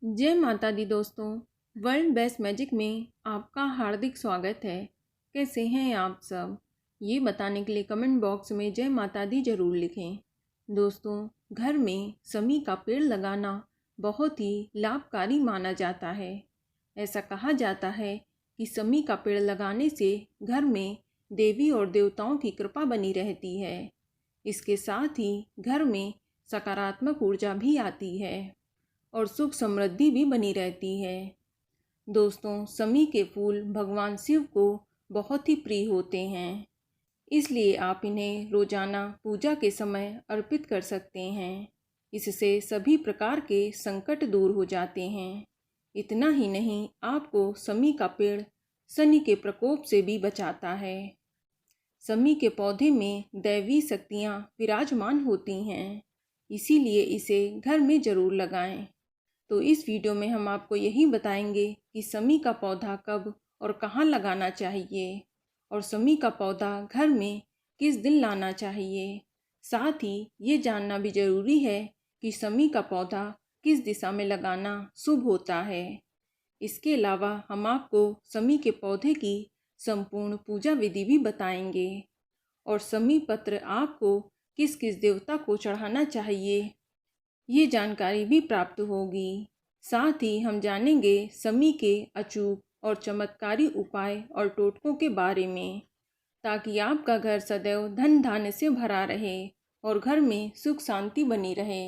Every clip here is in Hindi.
जय माता दी दोस्तों। वर्ल्ड बेस्ट मैजिक में आपका हार्दिक स्वागत है। कैसे हैं आप सब? ये बताने के लिए कमेंट बॉक्स में जय माता दी ज़रूर लिखें। दोस्तों, घर में समी का पेड़ लगाना बहुत ही लाभकारी माना जाता है। ऐसा कहा जाता है कि समी का पेड़ लगाने से घर में देवी और देवताओं की कृपा बनी रहती है। इसके साथ ही घर में सकारात्मक ऊर्जा भी आती है और सुख समृद्धि भी बनी रहती है। दोस्तों, समी के फूल भगवान शिव को बहुत ही प्रिय होते हैं, इसलिए आप इन्हें रोजाना पूजा के समय अर्पित कर सकते हैं। इससे सभी प्रकार के संकट दूर हो जाते हैं। इतना ही नहीं, आपको समी का पेड़ शनि के प्रकोप से भी बचाता है। समी के पौधे में दैवी शक्तियाँ विराजमान होती हैं, इसीलिए इसे घर में ज़रूर लगाएं। तो इस वीडियो में हम आपको यही बताएंगे कि समी का पौधा कब और कहाँ लगाना चाहिए और समी का पौधा घर में किस दिन लाना चाहिए। साथ ही ये जानना भी ज़रूरी है कि समी का पौधा किस दिशा में लगाना शुभ होता है। इसके अलावा हम आपको समी के पौधे की संपूर्ण पूजा विधि भी बताएंगे और समी पत्र आपको किस किस देवता को चढ़ाना चाहिए, ये जानकारी भी प्राप्त होगी। साथ ही हम जानेंगे समी के अचूक और चमत्कारी उपाय और टोटकों के बारे में, ताकि आपका घर सदैव धन धान्य से भरा रहे और घर में सुख शांति बनी रहे।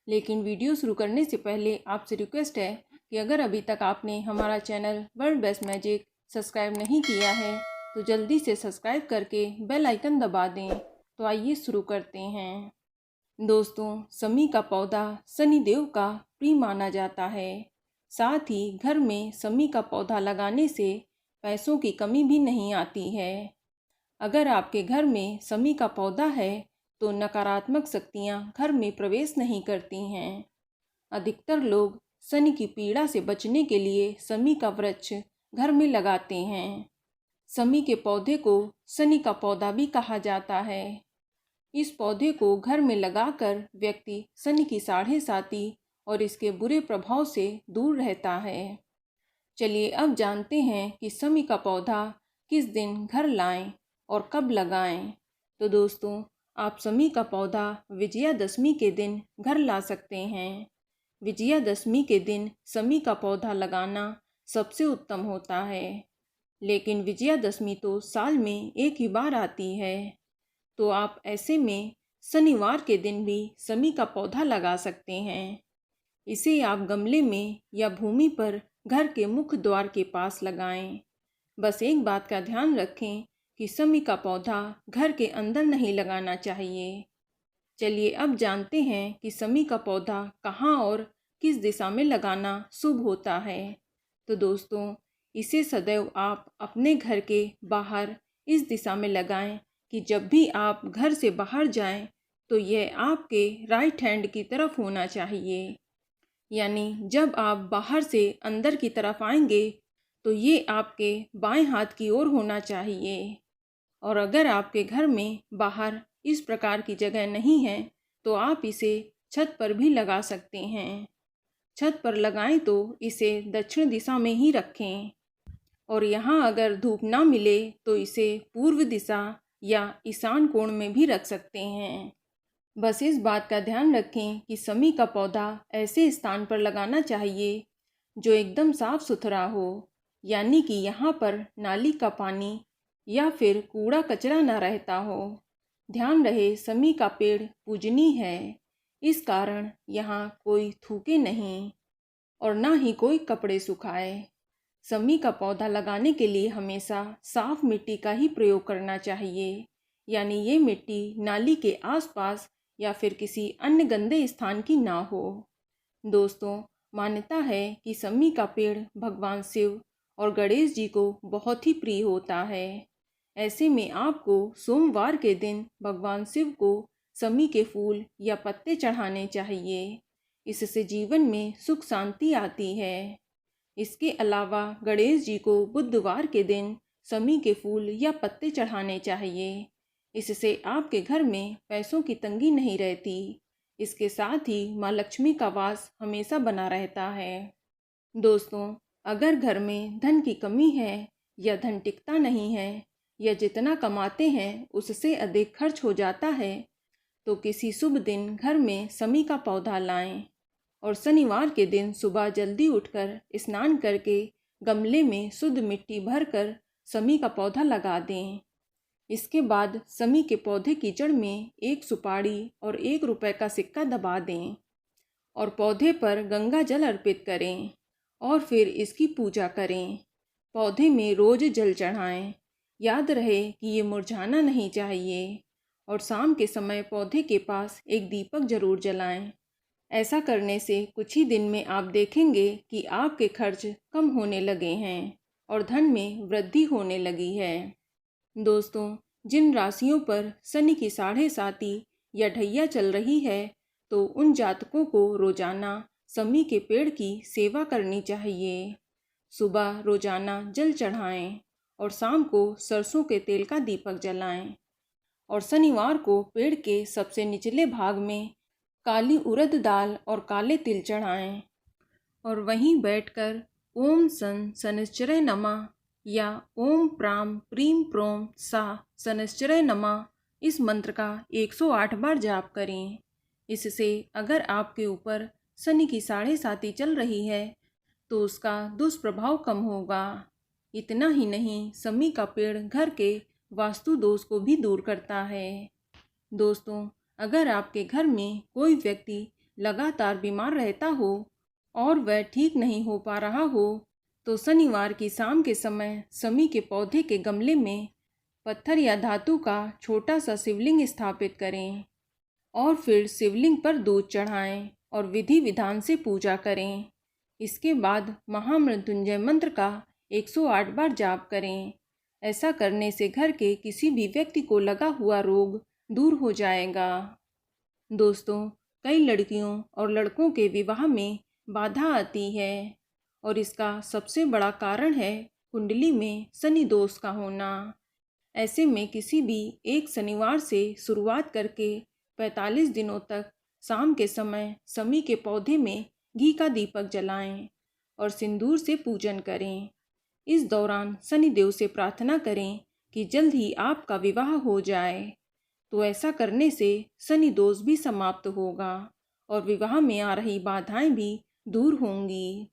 लेकिन वीडियो शुरू करने से पहले आपसे रिक्वेस्ट है कि अगर अभी तक आपने हमारा channel world best magic subscribe नहीं किया है तो जल्दी से सब्सक्राइब करके बेल आइकन दबा दें। तो आइए शुरू करते हैं। दोस्तों, समी का पौधा शनिदेव का प्रिय माना जाता है। साथ ही घर में समी का पौधा लगाने से पैसों की कमी भी नहीं आती है। अगर आपके घर में समी का पौधा है तो नकारात्मक शक्तियां घर में प्रवेश नहीं करती हैं। अधिकतर लोग शनि की पीड़ा से बचने के लिए समी का वृक्ष घर में लगाते हैं। समी के पौधे को शनि का पौधा भी कहा जाता है। इस पौधे को घर में लगाकर व्यक्ति शनि की साढ़े साती और इसके बुरे प्रभाव से दूर रहता है। चलिए अब जानते हैं कि समी का पौधा किस दिन घर लाएं और कब लगाएं। तो दोस्तों, आप समी का पौधा विजयादशमी के दिन घर ला सकते हैं। विजयादशमी के दिन समी का पौधा लगाना सबसे उत्तम होता है, लेकिन विजयादशमी तो साल में एक ही बार आती है। तो आप ऐसे में शनिवार के दिन भी समी का पौधा लगा सकते हैं। इसे आप गमले में या भूमि पर घर के मुख्य द्वार के पास लगाएं। बस एक बात का ध्यान रखें कि समी का पौधा घर के अंदर नहीं लगाना चाहिए। चलिए अब जानते हैं कि समी का पौधा कहाँ और किस दिशा में लगाना शुभ होता है। तो दोस्तों, इसे सदैव आप अपने घर के बाहर इस दिशा में लगाएं कि जब भी आप घर से बाहर जाएं तो यह आपके राइट हैंड की तरफ होना चाहिए। यानी जब आप बाहर से अंदर की तरफ आएंगे तो ये आपके बाएं हाथ की ओर होना चाहिए। और अगर आपके घर में बाहर इस प्रकार की जगह नहीं है तो आप इसे छत पर भी लगा सकते हैं। छत पर लगाएं तो इसे दक्षिण दिशा में ही रखें और यहाँ अगर धूप ना मिले तो इसे पूर्व दिशा या ईशान कोण में भी रख सकते हैं। बस इस बात का ध्यान रखें कि समी का पौधा ऐसे स्थान पर लगाना चाहिए जो एकदम साफ सुथरा हो, यानी कि यहाँ पर नाली का पानी या फिर कूड़ा कचरा ना रहता हो। ध्यान रहे, समी का पेड़ पूजनीय है, इस कारण यहाँ कोई थूके नहीं और ना ही कोई कपड़े सुखाए। समी का पौधा लगाने के लिए हमेशा साफ मिट्टी का ही प्रयोग करना चाहिए, यानी ये मिट्टी नाली के आसपास या फिर किसी अन्य गंदे स्थान की ना हो। दोस्तों, मान्यता है कि समी का पेड़ भगवान शिव और गणेश जी को बहुत ही प्रिय होता है। ऐसे में आपको सोमवार के दिन भगवान शिव को समी के फूल या पत्ते चढ़ाने चाहिए। इससे जीवन में सुख शांति आती है। इसके अलावा गणेश जी को बुधवार के दिन समी के फूल या पत्ते चढ़ाने चाहिए। इससे आपके घर में पैसों की तंगी नहीं रहती। इसके साथ ही माँ लक्ष्मी का वास हमेशा बना रहता है। दोस्तों, अगर घर में धन की कमी है या धन टिकता नहीं है या जितना कमाते हैं उससे अधिक खर्च हो जाता है तो किसी शुभ दिन घर में शमी का पौधा लाएं और शनिवार के दिन सुबह जल्दी उठकर स्नान करके गमले में शुद्ध मिट्टी भरकर शमी का पौधा लगा दें। इसके बाद शमी के पौधे की जड़ में एक सुपारी और 1 रुपए का सिक्का दबा दें और पौधे पर गंगा जल अर्पित करें और फिर इसकी पूजा करें। पौधे में रोज जल चढ़ाएं। याद रहे कि ये मुरझाना नहीं चाहिए और शाम के समय पौधे के पास एक दीपक जरूर जलाएं। ऐसा करने से कुछ ही दिन में आप देखेंगे कि आपके खर्च कम होने लगे हैं और धन में वृद्धि होने लगी है। दोस्तों, जिन राशियों पर शनि की 7.5 या ढैया चल रही है तो उन जातकों को रोजाना शमी के पेड़ की सेवा करनी चाहिए। सुबह रोजाना जल चढ़ाएं और शाम को सरसों के तेल का दीपक जलाएं और शनिवार को पेड़ के सबसे निचले भाग में काली उड़द दाल और काले तिल चढ़ाएं और वहीं बैठकर ओम सन शनिश्चराय नमः या ओम प्राम प्रीम प्रोम सा शनिश्चराय नमः इस मंत्र का 108 बार जाप करें। इससे अगर आपके ऊपर शनि की 7.5 चल रही है तो उसका दुष्प्रभाव कम होगा। इतना ही नहीं, शमी का पेड़ घर के वास्तु दोष को भी दूर करता है। दोस्तों, अगर आपके घर में कोई व्यक्ति लगातार बीमार रहता हो और वह ठीक नहीं हो पा रहा हो तो शनिवार की शाम के समय शमी के पौधे के गमले में पत्थर या धातु का छोटा सा शिवलिंग स्थापित करें और फिर शिवलिंग पर दूध चढ़ाएं और विधि विधान से पूजा करें। इसके बाद महामृत्युंजय मंत्र का 108 बार जाप करें। ऐसा करने से घर के किसी भी व्यक्ति को लगा हुआ रोग दूर हो जाएगा। दोस्तों, कई लड़कियों और लड़कों के विवाह में बाधा आती है और इसका सबसे बड़ा कारण है कुंडली में शनि दोष का होना। ऐसे में किसी भी एक शनिवार से शुरुआत करके 45 दिनों तक शाम के समय शमी के पौधे में घी का दीपक जलाएं और सिंदूर से पूजन करें। इस दौरान शनि देव से प्रार्थना करें कि जल्द ही आपका विवाह हो जाए। तो ऐसा करने से शनि दोष भी समाप्त होगा और विवाह में आ रही बाधाएं भी दूर होंगी।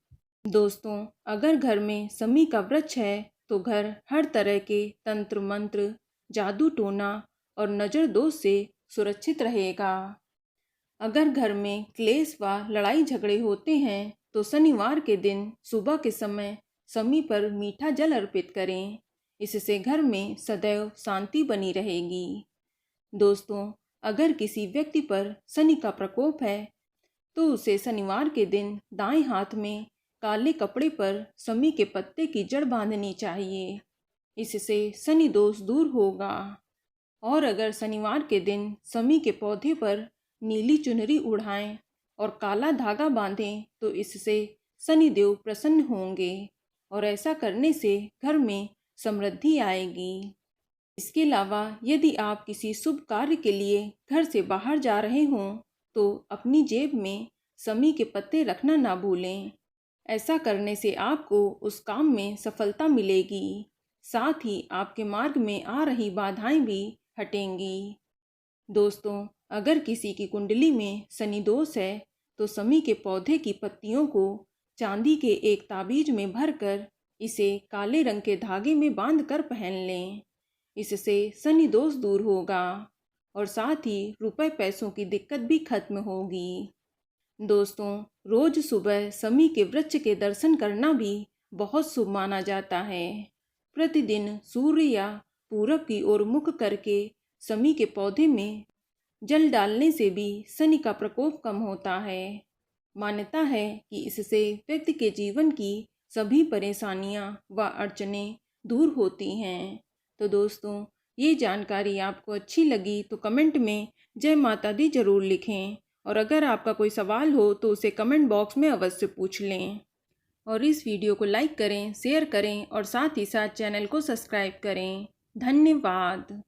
दोस्तों, अगर घर में शमी का वृक्ष है तो घर हर तरह के तंत्र मंत्र, जादू टोना और नज़र दोष से सुरक्षित रहेगा। अगर घर में क्लेश व लड़ाई झगड़े होते हैं तो शनिवार के दिन सुबह के समय शमी पर मीठा जल अर्पित करें। इससे घर में सदैव शांति बनी रहेगी। दोस्तों, अगर किसी व्यक्ति पर शनि का प्रकोप है तो उसे शनिवार के दिन दाएं हाथ में काले कपड़े पर शमी के पत्ते की जड़ बांधनी चाहिए। इससे शनि दोष दूर होगा। और अगर शनिवार के दिन शमी के पौधे पर नीली चुनरी उड़ाएं और काला धागा बांधें तो इससे शनि देव प्रसन्न होंगे और ऐसा करने से घर में समृद्धि आएगी। इसके अलावा यदि आप किसी शुभ कार्य के लिए घर से बाहर जा रहे हों तो अपनी जेब में शमी के पत्ते रखना ना भूलें। ऐसा करने से आपको उस काम में सफलता मिलेगी। साथ ही आपके मार्ग में आ रही बाधाएं भी हटेंगी। दोस्तों, अगर किसी की कुंडली में शनि दोष है तो शमी के पौधे की पत्तियों को चांदी के एक ताबीज में भरकर इसे काले रंग के धागे में बांधकर पहन लें। इससे शनि दोष दूर होगा और साथ ही रुपए पैसों की दिक्कत भी खत्म होगी। दोस्तों, रोज सुबह शमी के वृक्ष के दर्शन करना भी बहुत शुभ माना जाता है। प्रतिदिन सूर्य या पूरब की ओर मुख करके शमी के पौधे में जल डालने से भी शनि का प्रकोप कम होता है। मान्यता है कि इससे व्यक्ति के जीवन की सभी परेशानियां व अड़चनें दूर होती हैं। तो दोस्तों, ये जानकारी आपको अच्छी लगी तो कमेंट में जय माता दी जरूर लिखें और अगर आपका कोई सवाल हो तो उसे कमेंट बॉक्स में अवश्य पूछ लें। और इस वीडियो को लाइक करें, शेयर करें और साथ ही साथ चैनल को सब्सक्राइब करें। धन्यवाद।